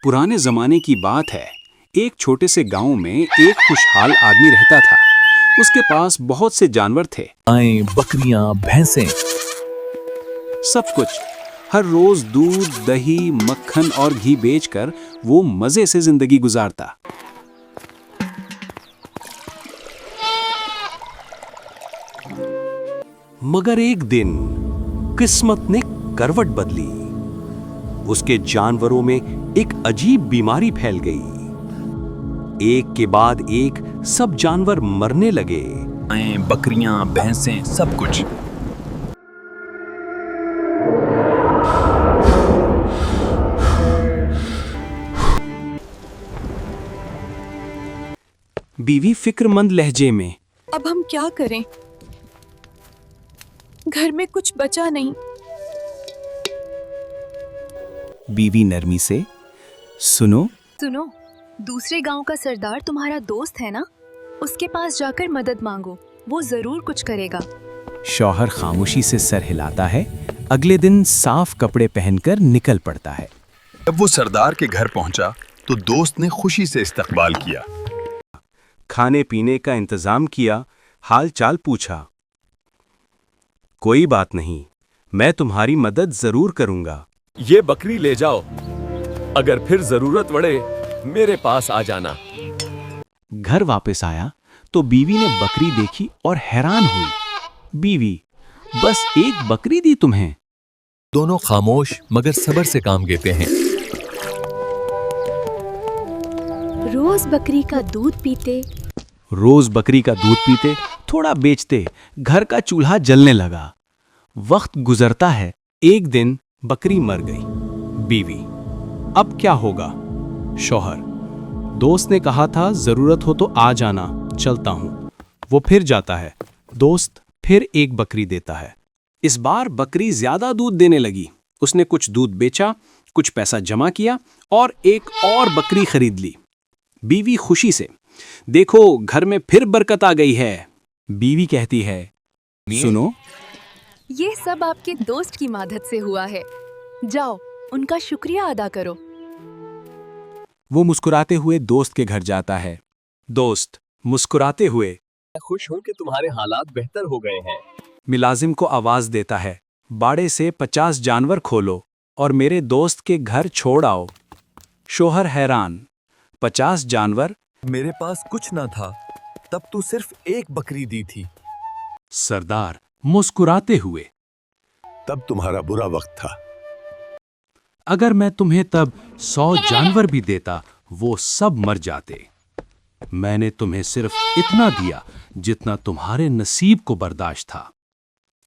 पुराने जमाने की बात है। एक छोटे से गांव में एक खुशहाल आदमी रहता था। उसके पास बहुत से जानवर थे। गायें, बकरियां, भैंसें। सब कुछ। हर रोज दूध, दही, मक्खन और घी बेचकर वो मजे से जिंदगी गुजारता। मगर एक दिन किस्मत ने करवट बदली। उसके जानवरों में एक अजीब बीमारी फैल गई। एक के बाद एक सब जानवर मरने लगे। गायें, बकरियां, भैंसें, सब कुछ। बीवी फिक्रमंद लहजे में, अब हम क्या करें? घर में कुछ बचा नहीं। बीवी नरमी से, सुनो, दूसरे गांव का सरदार तुम्हारा दोस्त है ना? उसके पास जाकर मदद मांगो, वो जरूर कुछ करेगा। शौहर खामोशी से सर हिलाता है। अगले दिन साफ कपड़े पहनकर निकल पड़ता है। जब वो सरदार के घर पहुंचा तो दोस्त ने खुशी से इस्तकबाल किया। खाने पीने का इंतजाम किया, हाल चाल पूछा। कोई बात नहीं, मैं तुम्हारी मदद जरूर करूंगा। ये बकरी ले जाओ, अगर फिर जरूरत पड़े मेरे पास आ जाना। घर वापस आया तो बीवी ने बकरी देखी और हैरान हुई। बीवी, बस एक बकरी दी तुम्हें? दोनों खामोश मगर सब्र से काम लेते हैं। रोज बकरी का दूध पीते, थोड़ा बेचते, घर का चूल्हा जलने लगा। वक्त गुजरता है। एक दिन बकरी मर गई। बीवी, अब क्या होगा? शौहर, दोस्त ने कहा था जरूरत हो तो आ जाना, चलता हूं। वो फिर जाता है। दोस्त फिर एक बकरी देता है। इस बार बकरी ज्यादा दूध देने लगी। उसने कुछ दूध बेचा, कुछ पैसा जमा किया और एक और बकरी खरीद ली। बीवी खुशी से, देखो घर में फिर बरकत आ गई है। बीवी कहती है, सुनो, ये सब आपके दोस्त की मदद से हुआ है। जाओ, उनका शुक्रिया अदा करो। वो मुस्कुराते हुए दोस्त के घर जाता है। दोस्त मुस्कुराते हुए, मैं खुश हूं कि तुम्हारे हालात बेहतर हो गए हैं। मुलाजिम को आवाज देता है, बाड़े से 50 जानवर खोलो और मेरे दोस्त के घर छोड़ आओ। शोहर हैरान, 50 जानवर? मेरे पास कुछ ना था, तब तू सिर्फ एक बकरी दी थी। सरदार मुस्कुराते हुए, तब तुम्हारा बुरा वक्त था। अगर मैं तुम्हें तब 100 जानवर भी देता, वो सब मर जाते। मैंने तुम्हें सिर्फ इतना दिया जितना तुम्हारे नसीब को बर्दाश्त था।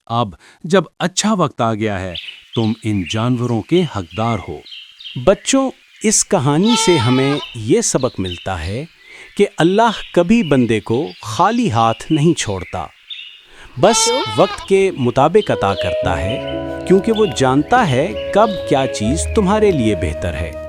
अब जब अच्छा वक्त आ गया है, तुम इन जानवरों के हकदार हो। बच्चों, इस कहानी से हमें ये सबक मिलता है कि अल्लाह कभी बंदे को खाली हाथ नहीं छोड़ता। बस वक्त के मुताबिक अता करता है, क्योंकि वो जानता है कब क्या चीज़ तुम्हारे लिए बेहतर है।